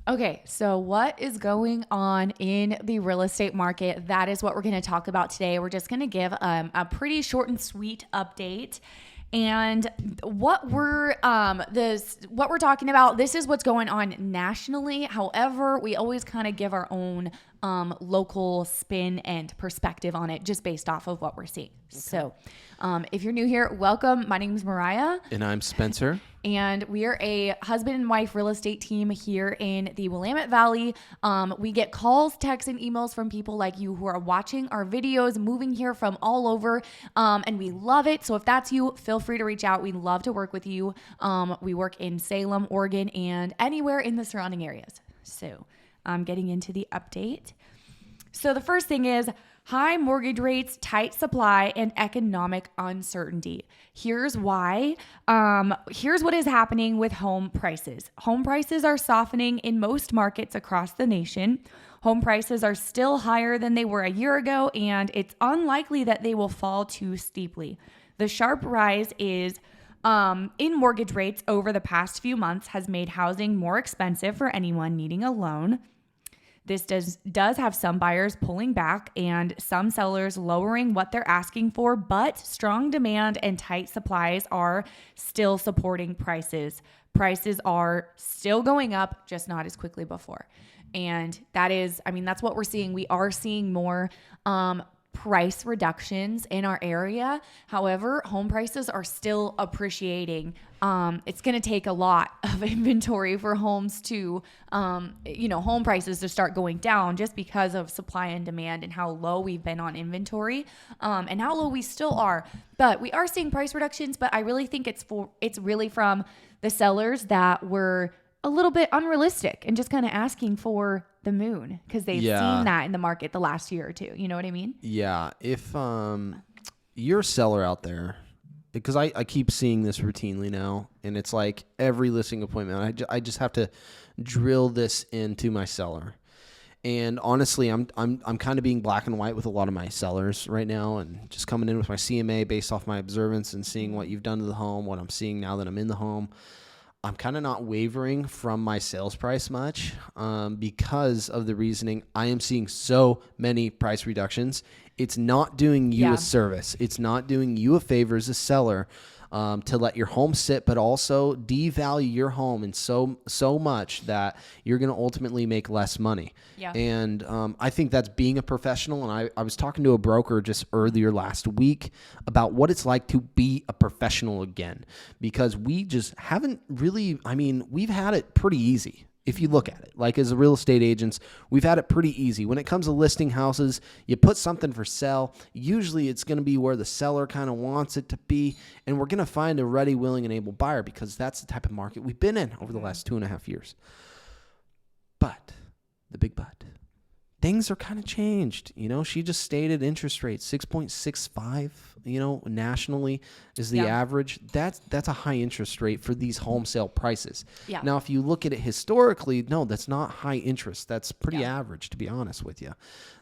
Okay, so what is going on in the real estate market? That is what we're going to talk about today. We're just going to give a pretty short and sweet update. And what we're talking about, this is what's going on nationally. However, we always kind of give our own local spin and perspective on it just based off of what we're seeing. Okay. So if you're new here, welcome. My name is Mariah. And I'm Spencer. And we are a husband and wife real estate team here in the Willamette Valley. We get calls, texts, and emails from people like you who are watching our videos, moving here from all over, and we love it. So if that's you, feel free to reach out. We'd love to work with you. We work in Salem, Oregon, and anywhere in the surrounding areas. So I'm getting into the update. So the first thing is high mortgage rates, tight supply, and economic uncertainty. Here's why. Here's what is happening with home prices. Home prices are softening in most markets across the nation. Home prices are still higher than they were a year ago, and it's unlikely that they will fall too steeply. The sharp rise is in mortgage rates over the past few months has made housing more expensive for anyone needing a loan. This does have some buyers pulling back and some sellers lowering what they're asking for, but strong demand and tight supplies are still supporting prices. Prices are still going up, just not as quickly before. And that's what we're seeing. We are seeing more price reductions in our area. However, home prices are still appreciating. It's going to take a lot of inventory for homes to, home prices to start going down just because of supply and demand and how low we've been on inventory, and how low we still are. But we are seeing price reductions, but I really think it's really from the sellers that were a little bit unrealistic and just kind of asking for the moon because they've seen that in the market the last year or two. You know what I mean? Yeah. If you're a seller out there, because I keep seeing this routinely now, and it's like every listing appointment, I just have to drill this into my seller. And honestly, I'm kind of being black and white with a lot of my sellers right now, and just coming in with my CMA based off my observance and seeing what you've done to the home, what I'm seeing now that I'm in the home. I'm kind of not wavering from my sales price much because of the reasoning. I am seeing so many price reductions. It's not doing you a service. It's not doing you a favor as a seller to let your home sit, but also devalue your home in so much that you're going to ultimately make less money. Yeah. And I think that's being a professional. And I was talking to a broker just earlier last week about what it's like to be a professional again, because we just haven't really, we've had it pretty easy. If you look at it, like as a real estate agents, we've had it pretty easy. When it comes to listing houses, you put something for sale. Usually it's going to be where the seller kind of wants it to be. And we're going to find a ready, willing, and able buyer because that's the type of market we've been in over the last 2.5 years. But, the big but, things are kind of changed. She just stated interest rates, 6.65, nationally is the average. That's a high interest rate for these home sale prices. Yeah. Now, if you look at it historically, no, that's not high interest. That's pretty average, to be honest with you.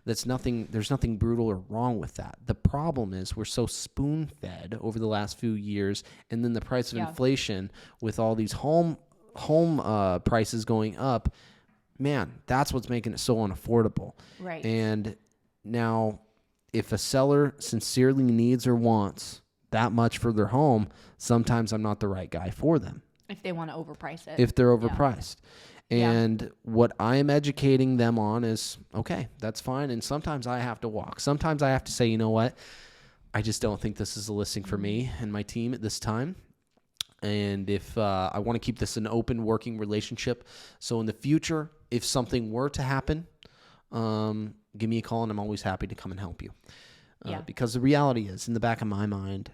There's nothing brutal or wrong with that. The problem is we're so spoon-fed over the last few years, and then the price of inflation with all these home prices going up. Man, that's what's making it so unaffordable. Right. And now, if a seller sincerely needs or wants that much for their home, sometimes I'm not the right guy for them. If they want to overprice it. If they're overpriced. Yeah. And what I am educating them on is, okay, that's fine. And sometimes I have to walk. Sometimes I have to say, you know what? I just don't think this is a listing for me and my team at this time. And if I want to keep this an open working relationship, so in the future, if something were to happen, give me a call and I'm always happy to come and help you. Because the reality is, in the back of my mind,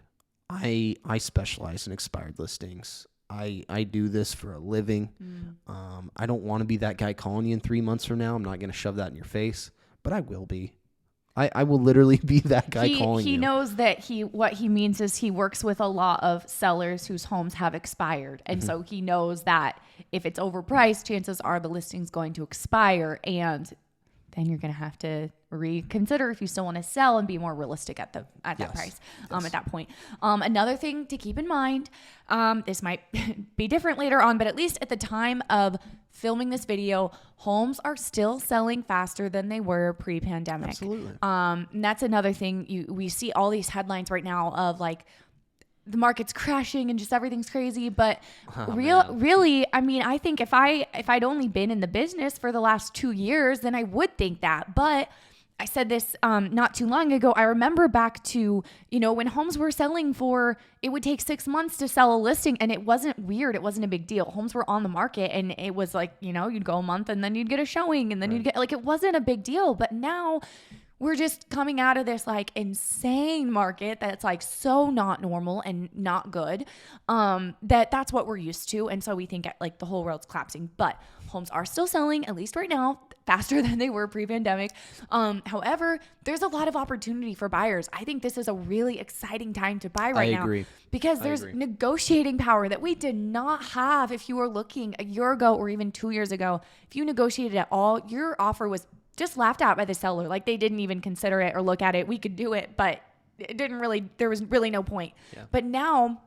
I specialize in expired listings. I do this for a living. I don't want to be that guy calling you in 3 months from now. I'm not going to shove that in your face, but I will be. I will literally be that guy calling you. He knows that what he means is he works with a lot of sellers whose homes have expired. And so he knows that if it's overpriced, chances are the listing's going to expire. And then you're going to have to reconsider if you still want to sell and be more realistic at that price at that point. Another thing to keep in mind, this might be different later on, but at least at the time of filming this video, homes are still selling faster than they were pre-pandemic. Absolutely. And that's another thing. We see all these headlines right now of like the market's crashing and just everything's crazy. But really, I mean, I think if I'd only been in the business for the last 2 years, then I would think that. But I said this not too long ago. I remember back to, when homes were selling for, it would take 6 months to sell a listing, and it wasn't weird. It wasn't a big deal. Homes were on the market, and it was like, you'd go a month and then you'd get a showing, and then you'd get, like, it wasn't a big deal. But now we're just coming out of this like insane market that's like so not normal and not good, that's what we're used to. And so we think like the whole world's collapsing, but homes are still selling, at least right now, faster than they were pre-pandemic. However, there's a lot of opportunity for buyers. I think this is a really exciting time to buy right now. I agree. Because there's negotiating power that we did not have if you were looking a year ago or even 2 years ago. If you negotiated at all, your offer was just laughed at by the seller. Like they didn't even consider it or look at it. We could do it, but there was really no point. Yeah. But now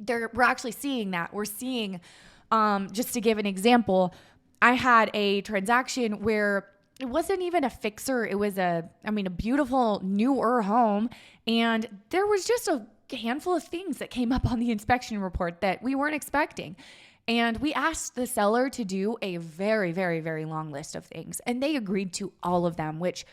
we're actually seeing that. We're seeing, just to give an example, I had a transaction where it wasn't even a fixer. It was a beautiful newer home. And there was just a handful of things that came up on the inspection report that we weren't expecting. And we asked the seller to do a very, very, very long list of things. And they agreed to all of them, which,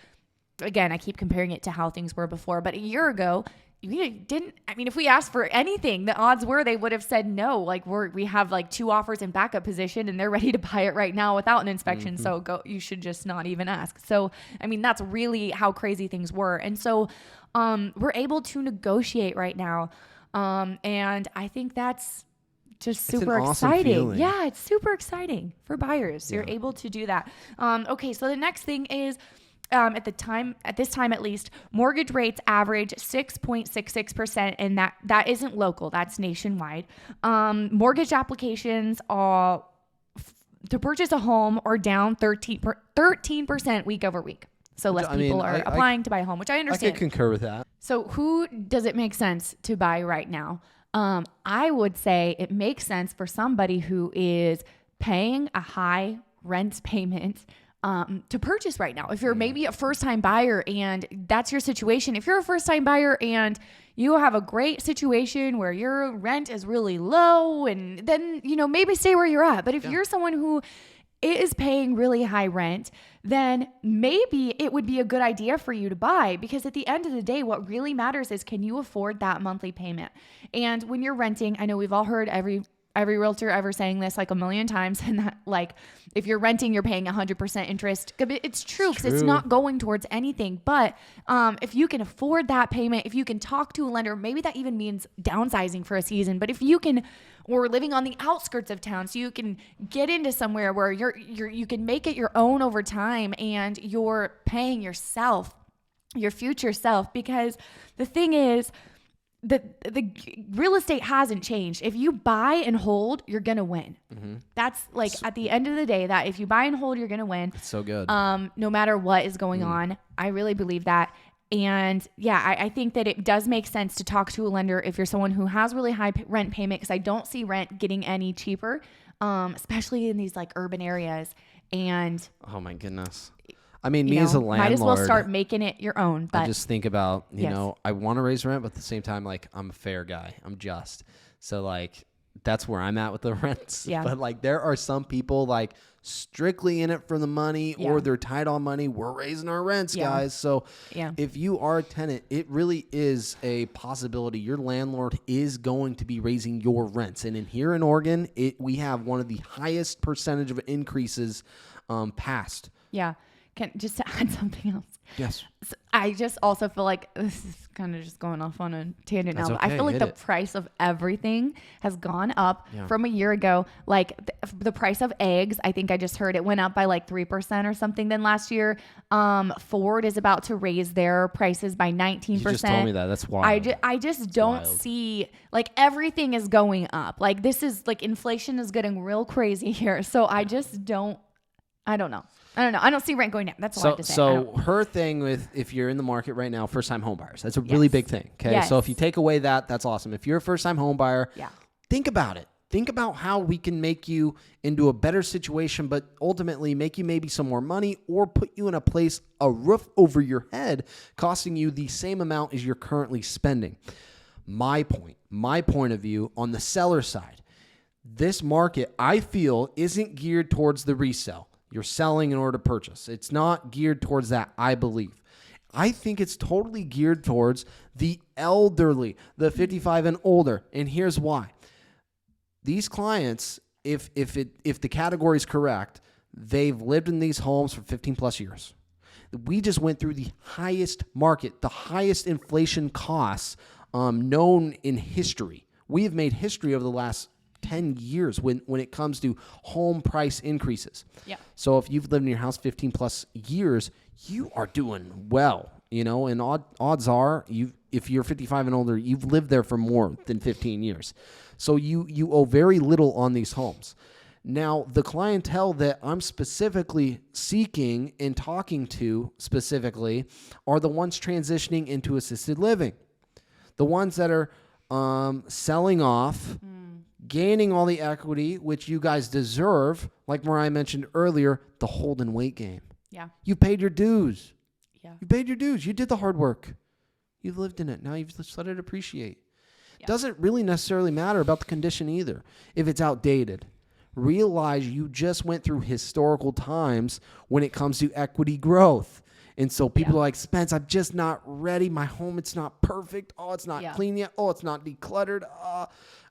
again, I keep comparing it to how things were before. But a year ago, we didn't, if we asked for anything, the odds were they would have said no. Like we have like 2 offers in backup position and they're ready to buy it right now without an inspection. Mm-hmm. So you should just not even ask. So, that's really how crazy things were. And so we're able to negotiate right now. And I think that's just super exciting. Feeling. Yeah, it's super exciting for buyers. Yeah. You're able to do that. Okay, so the next thing is at this time at least, mortgage rates average 6.66%, and that isn't local, that's nationwide. Mortgage applications are to purchase a home are down 13% week over week. So less people are applying to buy a home, which I understand. I can concur with that. So who does it make sense to buy right now? I would say it makes sense for somebody who is paying a high rent payment to purchase right now. If you're maybe a first-time buyer and that's your situation, if you're a first-time buyer and you have a great situation where your rent is really low, and then, maybe stay where you're at. But if you're someone who is paying really high rent, then maybe it would be a good idea for you to buy, because at the end of the day, what really matters is, can you afford that monthly payment? And when you're renting, I know we've all heard every realtor ever saying this like a million times, and that like if you're renting, you're paying 100% interest. It's true because it's not going towards anything. But if you can afford that payment, if you can talk to a lender, maybe that even means downsizing for a season. But if you can, or living on the outskirts of town, so you can get into somewhere where you can make it your own over time, and you're paying yourself, your future self. Because the thing is, the real estate hasn't changed. If you buy and hold, you're going to win. Mm-hmm. That's like at the end of the day, that if you buy and hold, you're going to win. It's so good. No matter what is going on. I really believe that. And yeah, I think that it does make sense to talk to a lender if you're someone who has really high rent payment, because I don't see rent getting any cheaper, especially in these like urban areas. And oh my goodness. Me as a landlord, might as well start making it your own. But I just think about, you know, I want to raise rent, but at the same time, like, I'm a fair guy. I'm just. So, like, that's where I'm at with the rents. Yeah. But, like, there are some people, like, strictly in it for the money, or they're tight on money. We're raising our rents, guys. So, if you are a tenant, it really is a possibility. Your landlord is going to be raising your rents. And here in Oregon, we have one of the highest percentage of increases passed. Yeah. Just to add something else. Yes. So I just also feel like this is kind of just going off on a tangent now. But I feel like the price of everything has gone up from a year ago. Like the price of eggs, I think I just heard it went up by like 3% or something than last year. Ford is about to raise their prices by 19%. You just told me that. That's wild. I just don't see, like, everything is going up. Like, this is like inflation is getting real crazy here. So I just don't I don't know. I don't see rent going down. That's all I have to say. So her thing with, if you're in the market right now, first-time home buyers, that's a really big thing. Okay. Yes. So if you take away that, that's awesome. If you're a first-time home buyer, think about it. Think about how we can make you into a better situation, but ultimately make you maybe some more money or put you in a place, a roof over your head, costing you the same amount as you're currently spending. My point of view on the seller side, this market, I feel, isn't geared towards the resale. You're selling in order to purchase. It's not geared towards that, I believe. I think it's totally geared towards the elderly, the 55 and older. And here's why. These clients, if the category is correct, they've lived in these homes for 15 plus years. We just went through the highest market, the highest inflation costs known in history. We have made history over the last 10 years when it comes to home price increases. Yeah. So if you've lived in your house 15 plus years, you are doing well, and odds are if you're 55 and older, you've lived there for more than 15 years. So you owe very little on these homes. Now, the clientele that I'm specifically seeking and talking to specifically are the ones transitioning into assisted living. The ones that are selling off, gaining all the equity, which you guys deserve, like Mariah mentioned earlier, the hold and wait game. Yeah. You paid your dues. Yeah. You paid your dues. You did the hard work. You've lived in it. Now you've just let it appreciate. Yeah. Doesn't really necessarily matter about the condition either. If it's outdated, realize you just went through historical times when it comes to equity growth. And so people are like, Spence, I'm just not ready. My home, it's not perfect. Oh, it's not clean yet. Oh, it's not decluttered.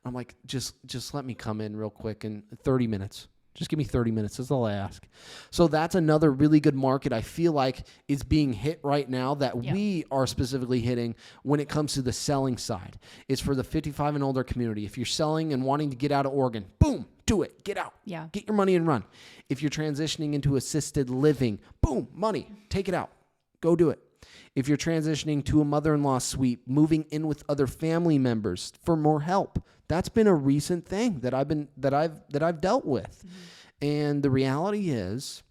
I'm like, just let me come in real quick in 30 minutes. Just give me 30 minutes. That's all I ask. So that's another really good market I feel like is being hit right now that we are specifically hitting when it comes to the selling side. It's for the 55 and older community. If you're selling and wanting to get out of Oregon, boom, do it. Get out. Yeah. Get your money and run. If you're transitioning into assisted living, boom, money. Take it out. Go do it. If you're transitioning to a mother-in-law suite, moving in with other family members for more help, that's been a recent thing that I've dealt with. Mm-hmm. And the reality is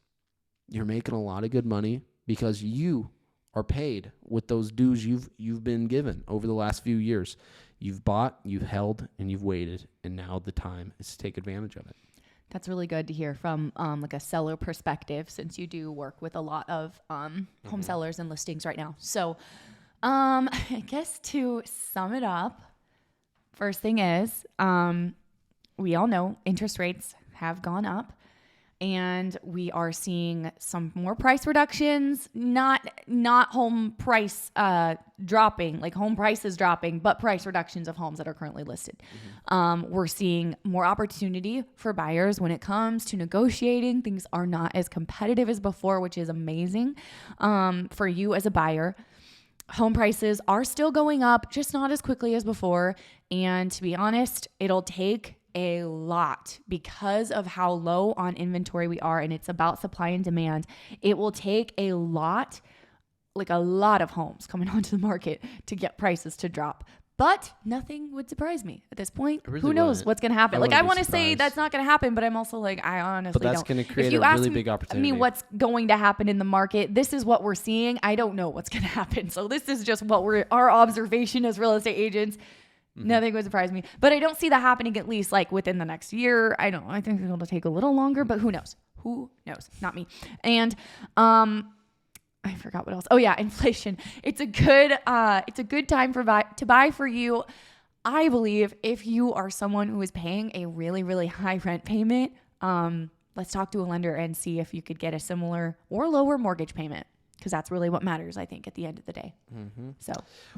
you're making a lot of good money because you are paid with those dues you've been given over the last few years. You've bought, you've held, and you've waited, and now the time is to take advantage of it. That's really good to hear from like a seller perspective, since you do work with a lot of home sellers and listings right now. So I guess to sum it up, first thing is we all know interest rates have gone up, and we are seeing some more price reductions, not home price dropping, like home prices dropping, but price reductions of homes that are currently listed. Mm-hmm. We're seeing more opportunity for buyers when it comes to negotiating. Things are not as competitive as before, which is amazing for you as a buyer. Home prices are still going up, just not as quickly as before. And to be honest, it'll take a lot because of how low on inventory we are, and it's about supply and demand. It will take a lot of homes coming onto the market to get prices to drop. But nothing would surprise me at this point. Really Who knows what's going to happen? I want to say that's not going to happen, but I'm also like, I honestly don't. But that's going to create a really big opportunity. I mean, what's going to happen in the market? This is what we're seeing. I don't know what's going to happen. So this is just our observation as real estate agents. Mm-hmm. Nothing would surprise me, but I don't see that happening at least like within the next year. I think it'll take a little longer, but who knows? Who knows? Not me. And I forgot what else. Oh yeah, inflation. It's a good time to buy for you. I believe if you are someone who is paying a really, really high rent payment, let's talk to a lender and see if you could get a similar or lower mortgage payment. Because that's really what matters, I think, at the end of the day. Mm-hmm. So,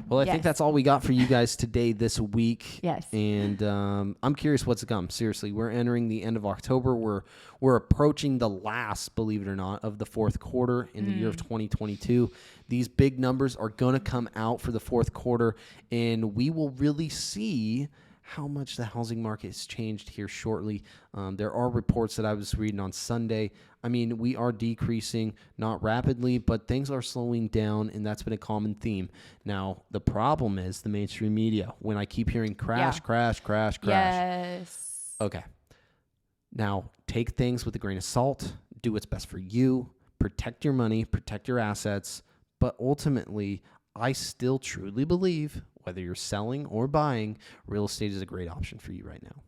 well, I think that's all we got for you guys today this week. Yes. And I'm curious what's to come. Seriously, we're entering the end of October. We're approaching the last, believe it or not, of the fourth quarter in the year of 2022. These big numbers are going to come out for the fourth quarter, and we will really see how much the housing market has changed here shortly. There are reports that I was reading on Sunday. I mean, we are decreasing, not rapidly, but things are slowing down, and that's been a common theme. Now, the problem is the mainstream media. When I keep hearing crash. Yes. Okay. Now, take things with a grain of salt. do what's best for you, protect your money, protect your assets. But ultimately, I still truly believe, whether you're selling or buying, real estate is a great option for you right now.